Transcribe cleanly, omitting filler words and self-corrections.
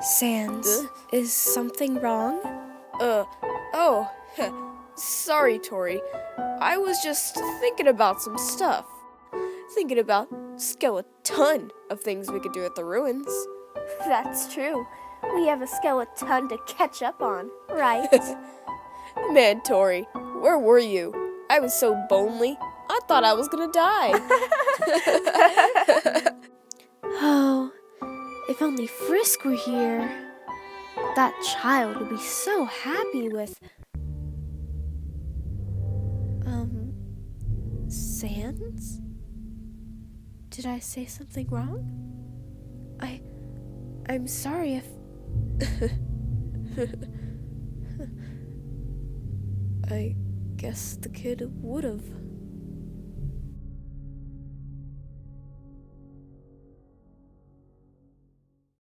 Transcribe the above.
Sans, is something wrong? Sorry, Tori. I was just thinking about some stuff. Thinking about skeleton of things we could do at the ruins. That's true. We have a skeleton to catch up on, right? Man, Tori, where were you? I was so lonely. I thought I was gonna die. Oh, if only Frisk were here. That child would be so happy with... Sans? Did I say something wrong? I'm sorry if... I guess the kid would've.